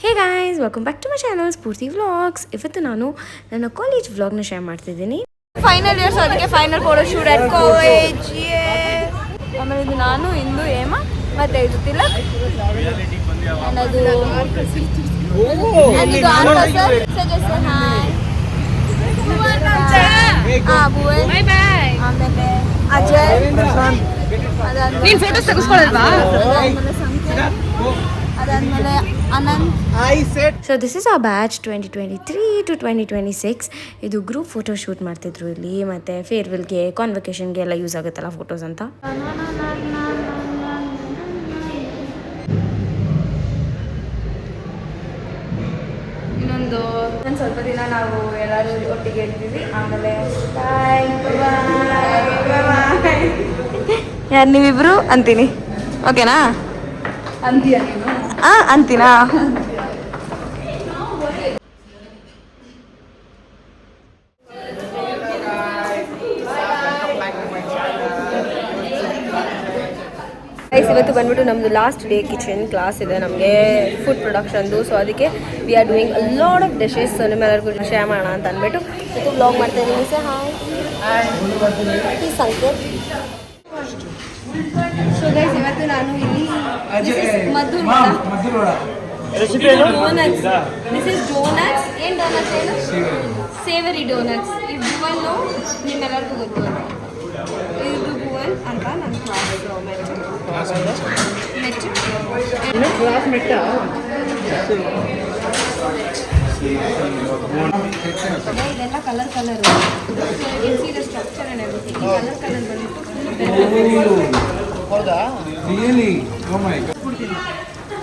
Hey guys, welcome back to my channel Spoorthi vlogs. ಇವತ್ತು ನಾನು ನನ್ನ ಕಾಲೇಜ್ ವ್ಲಾಗ್ನ ಶೇರ್ ಮಾಡ್ತಿದ್ದೀನಿ. ಫೈನಲ್ ಇಯರ್ಸ್, ಅದಕ್ಕೆ final photo shoot at college. ಆಮೇಲೆ ಇದು ನಾನು, ಇಂದು, ಹೇಮ, ಮತ್ತೆ ಇದು ತಿಲಕ್, ಅದು ಆಮೇಲೆ ಅಜಯ್, ನೀನ್ ಫೋಟೋಸ್ ತೆಗೆಸ್ಕೊಳ್ಳಲ್ವಾ? ಅದಾದ್ಮೇಲೆ ಅನಂತ್. ಸೊ ದಿಸ್ ಇಸ್ ಆ ಬ್ಯಾಚ್ 2023 to 2026. ಇದು ಗ್ರೂಪ್ ಫೋಟೋ ಶೂಟ್ ಮಾಡ್ತಿದ್ರು ಇಲ್ಲಿ, ಮತ್ತು ಫೇರ್ವೆಲ್ಗೆ, ಕಾನ್ವೊಕೇಶನ್ಗೆ ಎಲ್ಲ ಯೂಸ್ ಆಗುತ್ತಲ್ಲ ಫೋಟೋಸ್ ಅಂತ. ಇನ್ನೊಂದು ಸ್ವಲ್ಪ ದಿನ ನಾವು ಎಲ್ಲರೂ ಒಟ್ಟಿಗೆ ಇರ್ತೀವಿ. ಆಮೇಲೆ ಯಾರು ನೀವಿಬ್ರು ಅಂತೀನಿ, ಓಕೆನಾ? ಅಂತೀಯ ನೀನು? ಅಂತೀನಾ? ಇವತ್ತು ಬಂದ್ಬಿಟ್ಟು ನಮ್ಮದು ಲಾಸ್ಟ್ ಡೇ ಕಿಚನ್ ಕ್ಲಾಸ್ ಇದೆ, ನಮಗೆ ಫುಡ್ ಪ್ರೊಡಕ್ಷನ್ದು. ಸೊ ಅದಕ್ಕೆ we are doing a lot of dishes. So ನಿಮ್ಮೆಲ್ಲರಿಗೂ ಶೇರ್ ಮಾಡೋಣ ಅಂತ ಅಂದ್ಬಿಟ್ಟು ಇವತ್ತು ವ್ಲಾಗ್ ಮಾಡ್ತಾ ಇದ್ದೀನಿ. ಸೆ ಹಾಯ್ ಸಂಕೇತ್. ಸೊ ಗೈಸ್, ಇವತ್ತು ನಾನು ಇಲ್ಲಿ ಮಧುರ್ ದಿಸ್ ಇಸ್ ಡೋನಟ್ಸ್. ಏನು ಡೋನಟ್ಸ್? ಏನು ಸೇವರಿ ಡೋನಟ್ಸ್. ಇದು ಭುವನ್ನು ನಿಮ್ಮೆಲ್ಲರಿಗೂ ಗೊತ್ತು. ಇದು ಭುವನ್ ಅಂತ ನನ್ನ ಕ್ಲಾಸ್ ಇದೆಲ್ಲ colour structure and everything. Colour ಬಂದ್ಬಿಟ್ಟು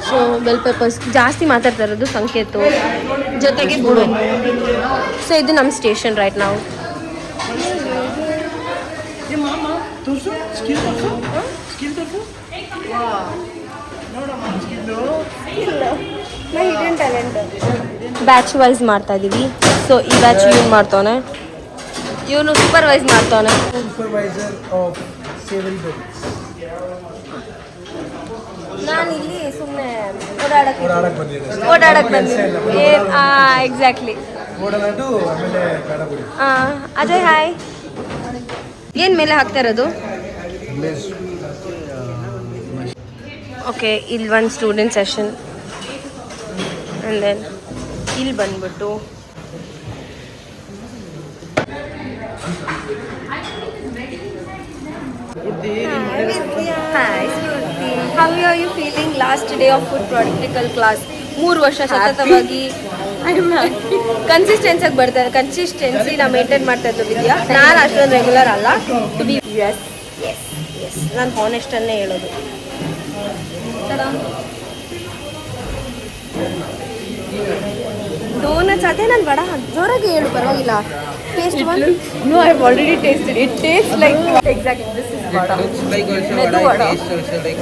ಸೊ ಬೆಲ್ ಪೆಪ್ಪರ್ಸ್ ಜಾಸ್ತಿ ಮಾತಾಡ್ತಾ ಇರೋದು ಸಂಕೇತು, ಜೊತೆಗೆ ಭುವನ್. ಸೊ ಇದು ನಮ್ಮ ಸ್ಟೇಷನ್ ರೈಟ್ ನಾವು. Hidden talent. ಬ್ಯಾಚ್ ವೈಸ್ ಮಾಡ್ತಾ ಇದ್ದೀವಿ. ಸೊ ಈ ಬ್ಯಾಚ್ ಇವನು ಮಾಡ್ತಾನೆ, ಇವನು ಸೂಪರ್ವೈಸ್ ಮಾಡ್ತಾನೆ. ನಾನು ಇಲ್ಲಿ ಸುಮ್ಮನೆ ಓಡಾಡಕ್ಕೆ ಬಂದಿದ್ದೀನಿ. ಎಕ್ಸಾಕ್ಟ್ಲಿ. ಅಜಯ್ ಹಾಯ್. ಏನು ಮೇಲೆ ಹಾಕ್ತಾ ಇರೋದು? ಓಕೆ, ಇಲ್ಲಿ ಒಂದು ಸ್ಟೂಡೆಂಟ್ ಸೆಷನ್. ಆ್ಯಂಡ್ ದೆನ್ ಇಲ್ಲಿ ಬಂದ್ಬಿಟ್ಟು How are you feeling last day of food practical class? 3 ವರ್ಷ ಸತತವಾಗಿ ಕನ್ಸಿಸ್ಟೆನ್ಸಿ ನಾವು ಮೇಂಟೈನ್ ಮಾಡ್ತಾ ಇದ್ದು ವಿದ್ಯಾ. ನಾನು ಅಷ್ಟೊಂದು ರೆಗ್ಯುಲರ್ ಅಲ್ಲ. ಟು ಬಿ ಎಸ್ ನಾನು ಹಾನೆಸ್ಟನ್ನೇ ಹೇಳೋದು. ಡೋನಟ್ಸ್ ಅದೇ ನಾನು ವಡ ಜೋರಾಗಿ ಹೇಳು, ಪರವಾಗಿಲ್ಲ. Taste one. No, I've already tasted. It tastes like exactly this is vada. It's like also Medu vada, vada. taste also like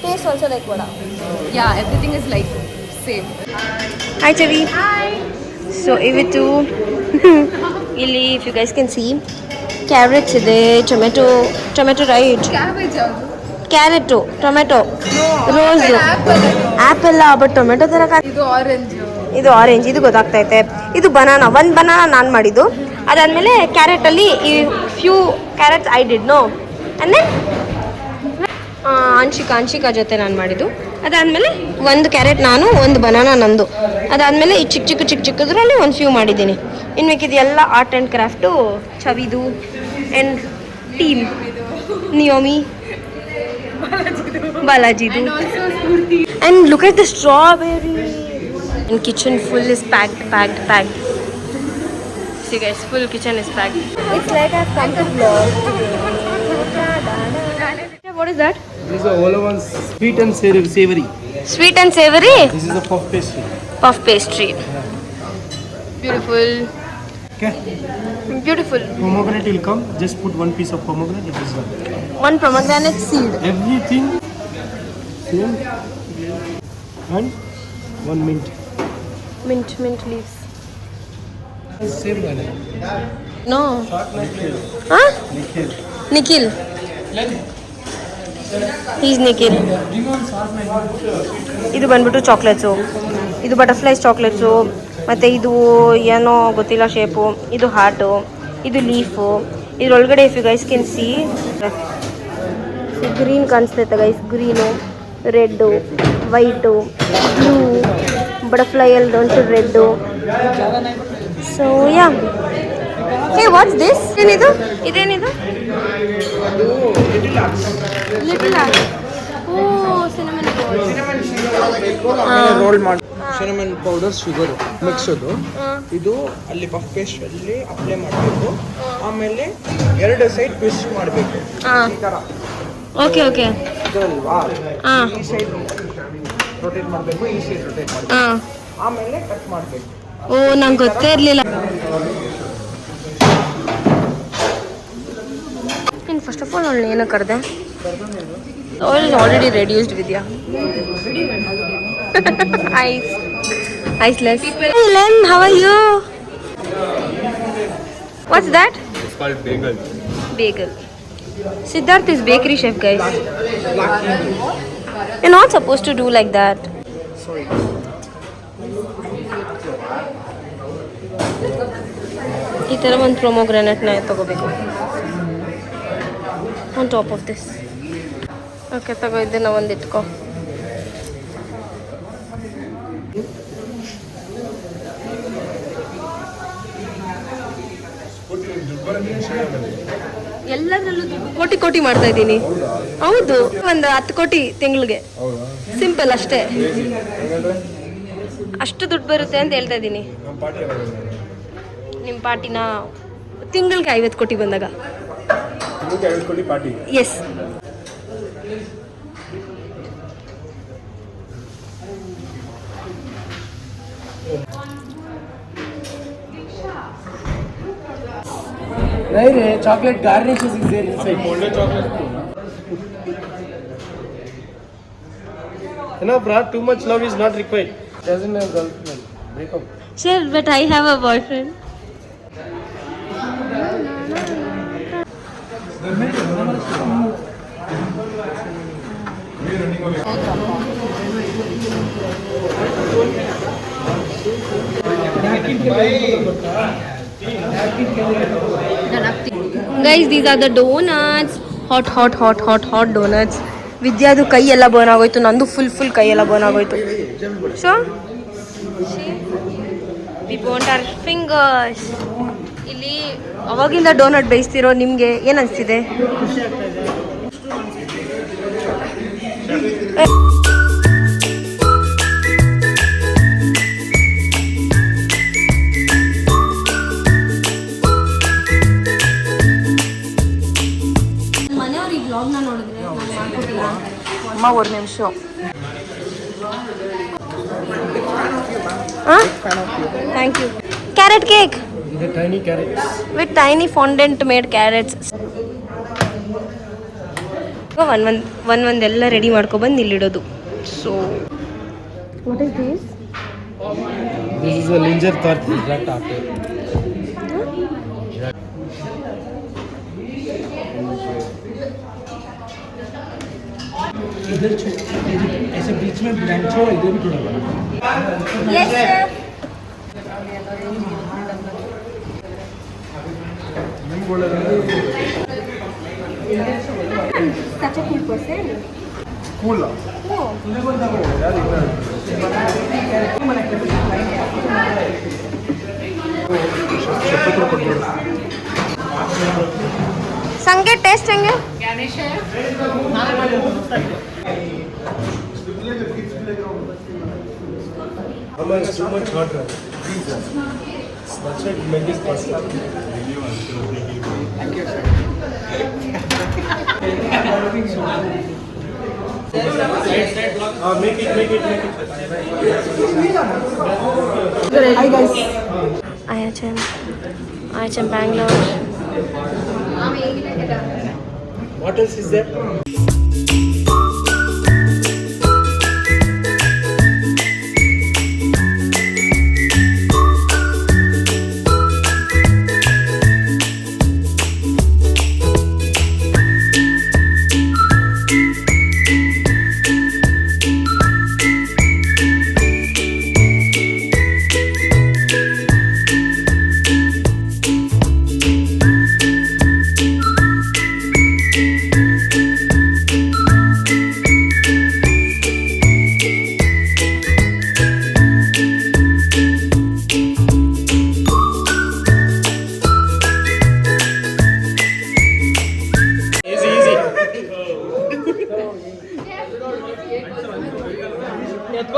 taste also like vada. yeah, everything is like same. Hi Chavi. So ಇವತ್ತು ಇಲ್ಲಿ if you guys can see carrots ಇದೆ, tomato right, carrot, tomato, rose, apple. But tomato ಥರ ಇದು orange, ಇದು orange, ಇದು ಗೊತ್ತಾಗ್ತೈತೆ. ಇದು banana. ಒಂದು banana ನಾನು ಮಾಡಿದ್ದು. ಅದಾದಮೇಲೆ ಕ್ಯಾರೆಟಲ್ಲಿ ಈ few carrots I did no. And then Anshika ಜೊತೆ ನಾನು ಮಾಡಿದ್ದು. ಅದಾದಮೇಲೆ ಒಂದು ಕ್ಯಾರೆಟ್ ನಾನು, ಒಂದು ಬನಾನಾ ನಂದು. ಅದಾದಮೇಲೆ ಈ ಚಿಕ್ಕದ್ರಲ್ಲಿ ಒಂದು ಫ್ಯೂ ಮಾಡಿದ್ದೀನಿ. ಇನ್ನು ಮಿಕ್ಕಿದ್ದು ಎಲ್ಲ ಆರ್ಟ್ ಆ್ಯಂಡ್ ಕ್ರಾಫ್ಟು ಚವಿದು ಆ್ಯಂಡ್ ಟೀಮ್ ನಿಯೋಮಿ, ಬಾಲಾಜಿದು. And look at the strawberry. And kitchen full is packed. See guys, full kitchen is packed. It's like I've come to vlog today. What is that? These are all ones sweet and savory. Sweet and savory? This is a puff pastry. Puff pastry. Beautiful. Okay. Beautiful. Pomegranate will come. Just put one piece of pomegranate. It is done. One pomegranate seed. Everything same. And one mint. Mint leaves. Same one. No. Huh? Nikhil. He's Nikhil. ಇದು ಬಂದ್ಬಿಟ್ಟು chocolates. ಇದು butterflies chocolates, ಮತ್ತು ಇದು ಏನೋ ಗೊತ್ತಿಲ್ಲ shape, ಇದು heart, ಇದು leaf. ಇದ್ರೊಳಗಡೆ if you guys can see green ಕಾಣಿಸ್ತೈತೆ guys, green, red, white, blue, ಬಟರ್ಫ್ಲೈಯಲ್ಲಿ ಒಂಚೂರು red. So yeah, hey what's this? ಏನಿದು? ಇದೇನಿದು? ಲಿಟಲ್ ಓ ಸಿನಮನ್ ರೋಲ್ ಮಾಡಿ ಸಿನಮನ್ ಪೌಡರ್ ಶುಗರ್ ಮಿಕ್ಸ್ ಇದು ಅಲ್ಲಿ ಪಫ್ ಪೇಸ್ಟ್ ಅಲ್ಲಿ ಅಪ್ಲೈ ಮಾಡಬೇಕು. ಆಮೇಲೆ 2 ಸೈಡ್ ಟ್ವಿಸ್ಟ್ ಮಾಡಬೇಕು. ಈ ತರ ಓಕೆ ಓಕೆ ಇದಲ್ವಾ, ಹಾಂ ಈ ಸೈಡ್ ರೊಟೇಟ್ ಮಾಡಬೇಕು, ಈ ಸೈಡ್ ರೊಟೇಟ್ ಮಾಡಬೇಕು, ಹಾಂ. ಆಮೇಲೆ ಕಟ್ ಮಾಡಬೇಕು. ಓ ನಂಗೆ ಗೊತ್ತೇ ಇರಲಿಲ್ಲ. ನೀನು ಫಸ್ಟ್ ಆಫ್ ಆಲ್ ಅವಳು ಏನೋ ಕರೆದೆ? All is already reduced Vidya. Iceless. Hey Len, how are you? What's that? It's called bagel. Bagel. Siddharth is bakery chef, guys. You're not supposed to do like that. Sorry. ಈ ಥರ ಒಂದು ಪ್ರೊಮೋಗ್ರಾನೆಟ್ನ ತಗೋಬೇಕು on top of this. Okay ತಗೋ, ಇದನ್ನ ಒಂದು ಇಟ್ಕೋ. ಎಲ್ಲದರಲ್ಲೂ ಕೋಟಿ ಕೋಟಿ ಮಾಡ್ತಾ ಇದ್ದೀನಿ. ಹೌದು, ಒಂದು 10 ಕೋಟಿ ತಿಂಗಳಿಗೆ. ಸಿಂಪಲ್ ಅಷ್ಟೇ, ಅಷ್ಟು ದುಡ್ಡು ಬರುತ್ತೆ ಅಂತ ಹೇಳ್ತಾ ಇದ್ದೀನಿ. ನಿಮ್ಮ ಪಾರ್ಟಿನ ತಿಂಗಳಿಗೆ 50 ಕೋಟಿ ಬಂದಾಗ. ಎಸ್. नहीं रे, chocolate garnishes is there inside. Enough, brah. Too much love is not required. Doesn't have girlfriend. Break up. Sure, but I have a boyfriend. Guys, these are the donuts. Hot donuts. ವಿದ್ಯಾದು ಕೈ ಎಲ್ಲ burn ಆಗೋಯ್ತು, ನಂದು full ಕೈ ಎಲ್ಲ burn ಆಗೋಯ್ತು. So we burnt our fingers. ಇಲ್ಲಿ ಅವಾಗಿಂದ doughnut ಬೇಯಿಸ್ತಿರೋ ನಿಮಗೆ ಏನು ಅನಿಸ್ತಿದೆ? ಮನೆಯವ್ರು ಈ ವ್ಲಾಗ್ನ ನೋಡಿದ್ರೆ ನಾನು ಮಾಡ್ಕೊಟ್ಟಿಲ್ಲ ಅಮ್ಮ. ಒಂದು ನಿಮಿಷ. Thank you. Carrot cake The tiny carrots. With tiny fondant made carrots. ಒಂದೆಲ್ಲ ರೆಡಿ ಮಾಡ್ಕೊಬಂದು ಇಲ್ಲಿಡೋದು. So what is this? This is a linger tart. Rat tart. इधर ऐसे बीच में ब्लैंक छोड़, इधर भी थोड़ा बड़ा. Yes, sir. Such a cool person. Cool. Oh. ಸಂಗೆ ಟೇಸ್ಟ್ ಹೆಂಗೆ? Mama is too much hot right? That's why make it pasta. Thank you, sir. Make it. Hi guys. IHM Bangalore. What else is there?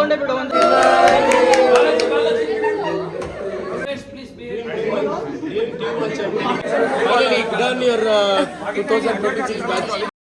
ತಗೊಂಡೇ ಬಿಡು ಒಂದು Finally done your 2026 batch.